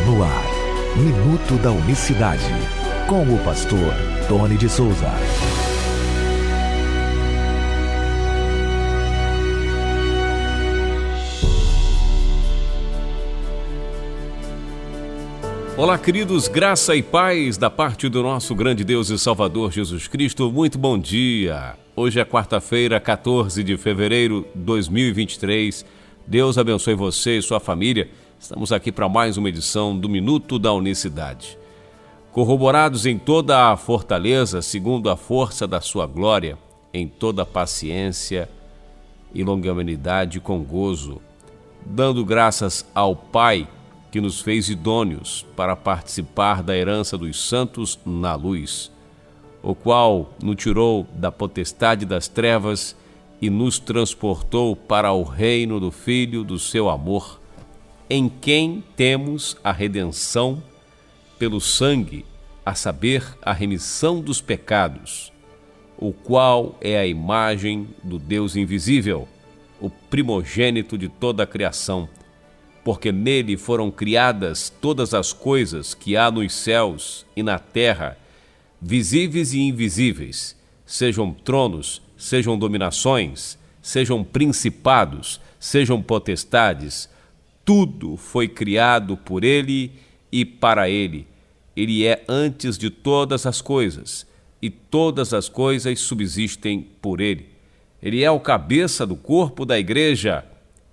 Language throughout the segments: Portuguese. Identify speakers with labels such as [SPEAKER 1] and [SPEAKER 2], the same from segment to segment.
[SPEAKER 1] No ar, Minuto da Unicidade, com o pastor Tony de Souza.
[SPEAKER 2] Olá, queridos, graça e paz da parte do nosso grande Deus e Salvador Jesus Cristo. Muito bom dia. Hoje é quarta-feira, 14 de fevereiro de 2023. Deus abençoe você e sua família. Estamos aqui para mais uma edição do Minuto da Unicidade. Corroborados em toda a fortaleza, segundo a força da sua glória, em toda a paciência e longanimidade com gozo, dando graças ao Pai que nos fez idôneos para participar da herança dos santos na luz, o qual nos tirou da potestade das trevas e nos transportou para o reino do Filho do seu amor, em quem temos a redenção pelo sangue, a saber, a remissão dos pecados, o qual é a imagem do Deus invisível, o primogênito de toda a criação, porque nele foram criadas todas as coisas que há nos céus e na terra, visíveis e invisíveis, sejam tronos, sejam dominações, sejam principados, sejam potestades. Tudo foi criado por ele e para ele. Ele é antes de todas as coisas, e todas as coisas subsistem por ele. Ele é o cabeça do corpo da igreja,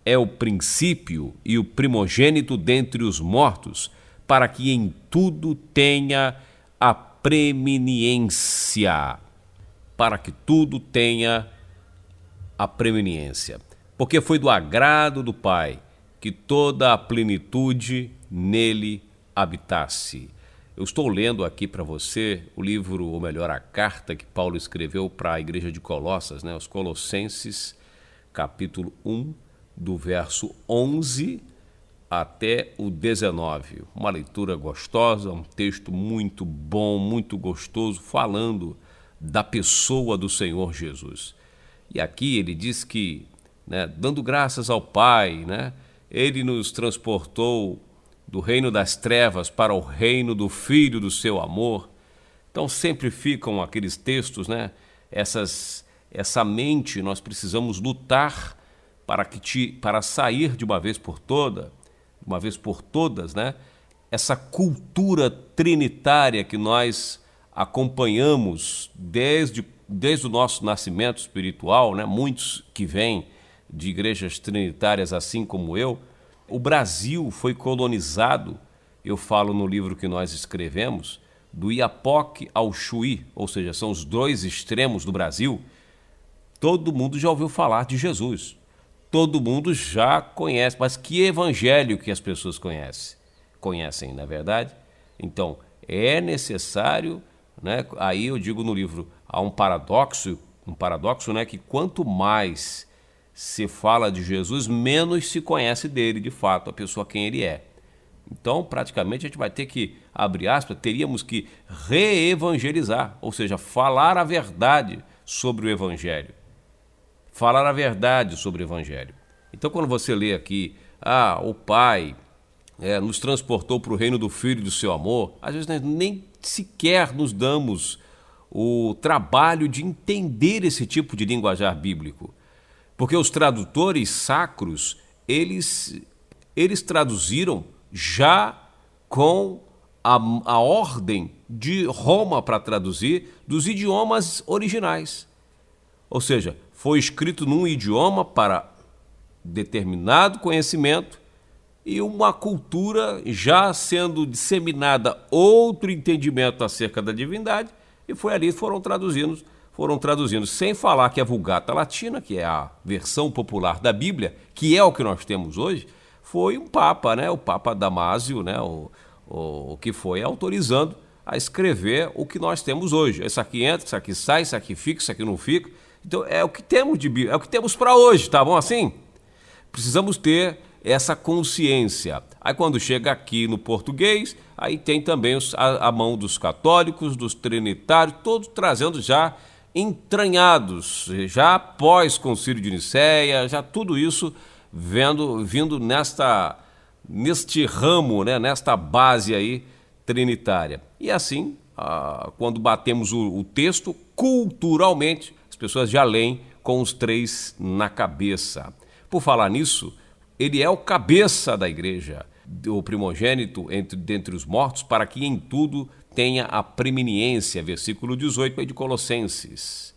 [SPEAKER 2] é o princípio e o primogênito dentre os mortos, para que em tudo tenha a preeminência. Para que tudo tenha a preeminência. Porque foi do agrado do Pai que toda a plenitude nele habitasse. Eu estou lendo aqui para você o livro, ou melhor, a carta que Paulo escreveu para a igreja de Colossas, os Colossenses, capítulo 1, do verso 11 até o 19. Uma leitura gostosa, um texto muito bom, muito gostoso, falando da pessoa do Senhor Jesus. E aqui ele diz que, dando graças ao Pai, ele nos transportou do reino das trevas para o reino do Filho do seu amor. Então sempre ficam aqueles textos, essa mente, nós precisamos lutar para sair de uma vez por todas, essa cultura trinitária que nós acompanhamos desde o nosso nascimento espiritual, muitos que vêm de igrejas trinitárias assim como eu. O Brasil foi colonizado, eu falo no livro que nós escrevemos, do Iapoque ao Chuí, ou seja, são os dois extremos do Brasil. Todo mundo já ouviu falar de Jesus. Todo mundo já conhece, mas que evangelho que as pessoas conhecem, não é verdade? Então, é necessário, aí eu digo no livro, há um paradoxo, que quanto mais se fala de Jesus, menos se conhece dele, de fato, a pessoa quem ele é. Então, praticamente, a gente vai ter que, abre aspas, teríamos que reevangelizar, ou seja, falar a verdade sobre o evangelho. Falar a verdade sobre o Evangelho. Então, quando você lê aqui, o Pai nos transportou para o reino do Filho do seu amor, às vezes nós nem sequer nos damos o trabalho de entender esse tipo de linguajar bíblico. Porque os tradutores sacros, eles traduziram já com a ordem de Roma para traduzir dos idiomas originais. Ou seja, foi escrito num idioma para determinado conhecimento e uma cultura já sendo disseminada outro entendimento acerca da divindade, e foi ali que foram traduzindo, sem falar que a Vulgata Latina, que é a versão popular da Bíblia, que é o que nós temos hoje, foi um Papa, o Papa Damásio, o que foi autorizando a escrever o que nós temos hoje. Isso aqui entra, isso aqui sai, isso aqui fica, isso aqui não fica. Então, é o que temos de Bíblia, é o que temos para hoje, tá bom assim? Precisamos ter essa consciência. Aí quando chega aqui no português, aí tem também a mão dos católicos, dos trinitários, todos trazendo já entranhados, já após Concílio de Nicéia, já tudo isso vindo neste ramo, né, nesta base aí trinitária. E assim, quando batemos o texto, culturalmente, as pessoas já leem com os três na cabeça. Por falar nisso, ele é o cabeça da igreja, o primogênito dentre os mortos, para que em tudo tenha a preeminência, versículo 18 de Colossenses.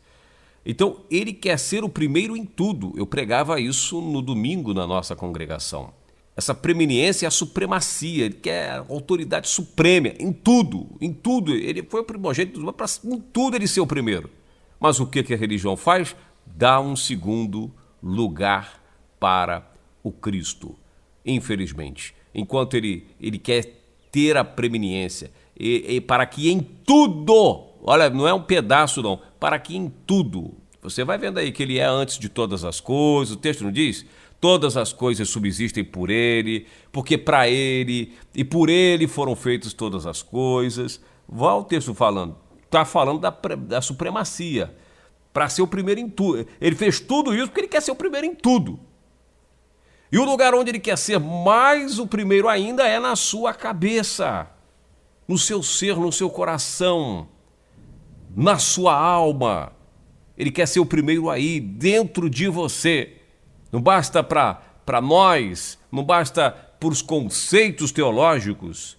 [SPEAKER 2] Então, ele quer ser o primeiro em tudo. Eu pregava isso no domingo na nossa congregação. Essa preeminência é a supremacia, ele quer a autoridade suprema em tudo, em tudo. Ele foi o primogênito, mas para em tudo ele ser o primeiro. Mas o que a religião faz? Dá um segundo lugar para o Cristo, infelizmente. Enquanto ele quer ter a preeminência, e para que em tudo, olha, não é um pedaço não, para que em tudo, você vai vendo aí que ele é antes de todas as coisas, o texto não diz? Todas as coisas subsistem por ele, porque para ele e por ele foram feitas todas as coisas. Vai o texto falando, está falando da supremacia, para ser o primeiro em tudo. Ele fez tudo isso porque ele quer ser o primeiro em tudo. E o lugar onde ele quer ser mais o primeiro ainda é na sua cabeça, no seu ser, no seu coração, na sua alma. Ele quer ser o primeiro aí, dentro de você. Não basta para nós, não basta para os conceitos teológicos,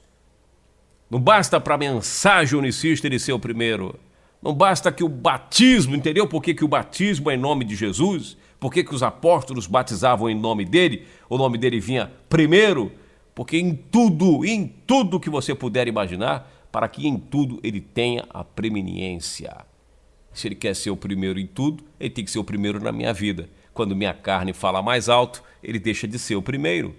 [SPEAKER 2] não basta para a mensagem unicista ele ser o primeiro. Não basta que o batismo, entendeu por que o batismo é em nome de Jesus? Por que os apóstolos batizavam em nome dele? O nome dele vinha primeiro? Porque em tudo que você puder imaginar, para que em tudo ele tenha a preeminência. Se ele quer ser o primeiro em tudo, ele tem que ser o primeiro na minha vida. Quando minha carne fala mais alto, ele deixa de ser o primeiro.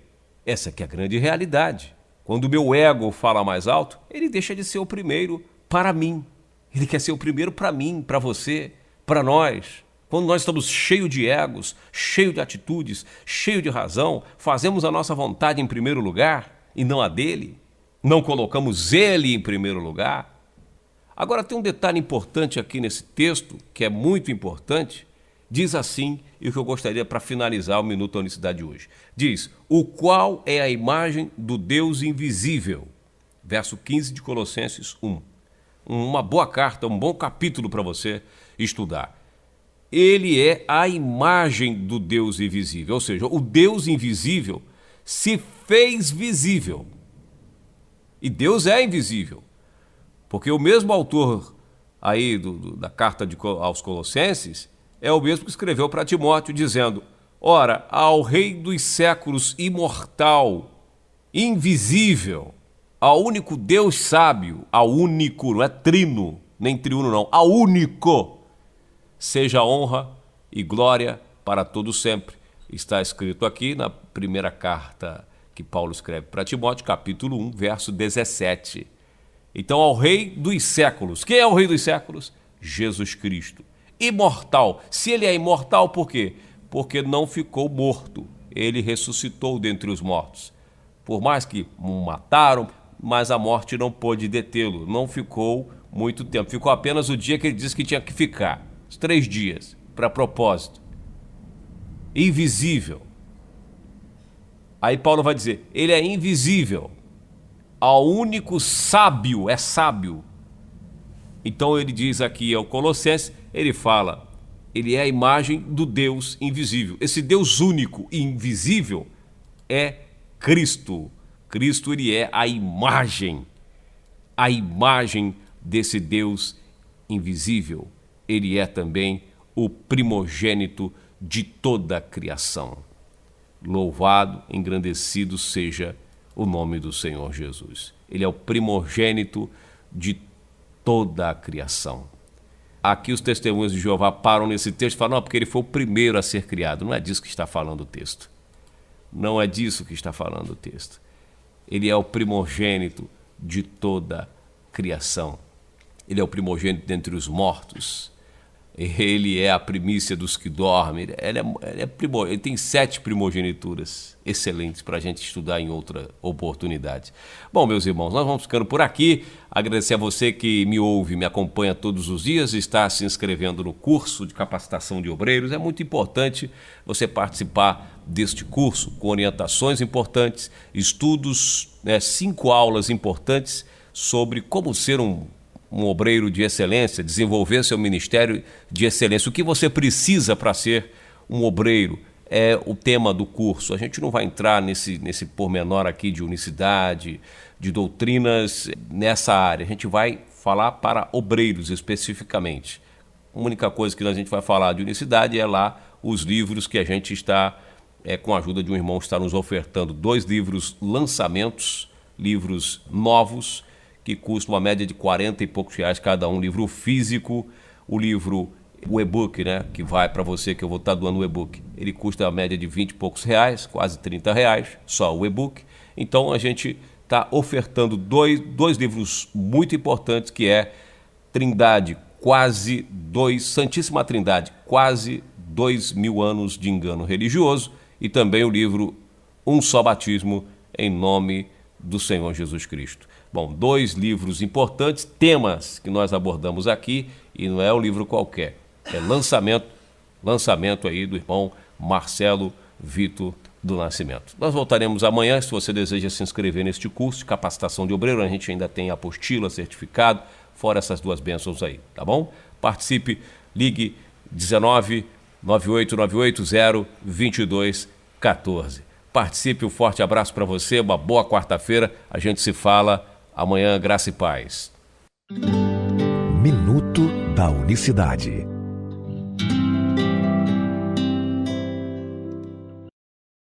[SPEAKER 2] Essa que é a grande realidade. Quando o meu ego fala mais alto, ele deixa de ser o primeiro para mim. Ele quer ser o primeiro para mim, para você, para nós. Quando nós estamos cheios de egos, cheios de atitudes, cheios de razão, fazemos a nossa vontade em primeiro lugar e não a dele, não colocamos ele em primeiro lugar. Agora tem um detalhe importante aqui nesse texto, que é muito importante, diz assim, e o que eu gostaria para finalizar o Minuto da Unicidade de hoje. Diz, o qual é a imagem do Deus invisível. Verso 15 de Colossenses 1. Uma boa carta, um bom capítulo para você estudar. Ele é a imagem do Deus invisível, ou seja, o Deus invisível se fez visível. E Deus é invisível, porque o mesmo autor aí da carta aos Colossenses é o mesmo que escreveu para Timóteo, dizendo, ora, ao Rei dos séculos imortal, invisível, ao único Deus sábio, ao único, não é trino, nem triuno não, ao único, seja honra e glória para todo sempre. Está escrito aqui na primeira carta que Paulo escreve para Timóteo, capítulo 1, verso 17. Então, ao Rei dos séculos. Quem é o Rei dos séculos? Jesus Cristo. Imortal. Se ele é imortal, por quê? Porque não ficou morto. Ele ressuscitou dentre os mortos. Por mais que o mataram, mas a morte não pôde detê-lo. Não ficou muito tempo. Ficou apenas o dia que ele disse que tinha que ficar. 3 dias, para propósito. Invisível. Aí Paulo vai dizer, ele é invisível. Ao único sábio, é sábio. Então ele diz aqui ao Colossenses, ele fala, ele é a imagem do Deus invisível. Esse Deus único e invisível é Cristo. Cristo, ele é a imagem desse Deus invisível. Ele é também o primogênito de toda a criação. Louvado, engrandecido seja o nome do Senhor Jesus. Ele é o primogênito de toda a criação. Aqui os testemunhos de Jeová param nesse texto e falam, não, porque ele foi o primeiro a ser criado. Não é disso que está falando o texto. Não é disso que está falando o texto. Ele é o primogênito de toda a criação. Ele é o primogênito dentre os mortos. Ele é a primícia dos que dormem. Ele tem 7 primogenituras excelentes para a gente estudar em outra oportunidade. Bom, meus irmãos, nós vamos ficando por aqui. Agradecer a você que me ouve, me acompanha todos os dias, está se inscrevendo no curso de capacitação de obreiros. É muito importante você participar deste curso com orientações importantes, estudos, 5 aulas importantes sobre como ser um obreiro de excelência, desenvolver seu ministério de excelência. O que você precisa para ser um obreiro é o tema do curso. A gente não vai entrar nesse pormenor aqui de unicidade, de doutrinas nessa área. A gente vai falar para obreiros especificamente. A única coisa que a gente vai falar de unicidade é lá os livros que a gente está, com a ajuda de um irmão, está nos ofertando 2 livros lançamentos, livros novos, que custa uma média de 40 e poucos reais cada um, livro físico, o e-book, né, que vai para você, que eu vou estar doando o e-book, ele custa a média de 20 e poucos reais, quase 30 reais, só o e-book. Então a gente está ofertando dois livros muito importantes, que é Santíssima Trindade, quase 2000 anos de engano religioso, e também o livro Um Só Batismo em Nome do Senhor Jesus Cristo. Bom, 2 livros importantes, temas que nós abordamos aqui, e não é um livro qualquer, é lançamento aí do irmão Marcelo Vitor do Nascimento. Nós voltaremos amanhã. Se você deseja se inscrever neste curso de capacitação de obreiro, a gente ainda tem apostila, certificado, fora essas 2 bênçãos aí, tá bom? Participe, ligue 19 9898 02214. Participe, um forte abraço para você, uma boa quarta-feira, a gente se fala amanhã, graça e paz.
[SPEAKER 1] Minuto da Unicidade.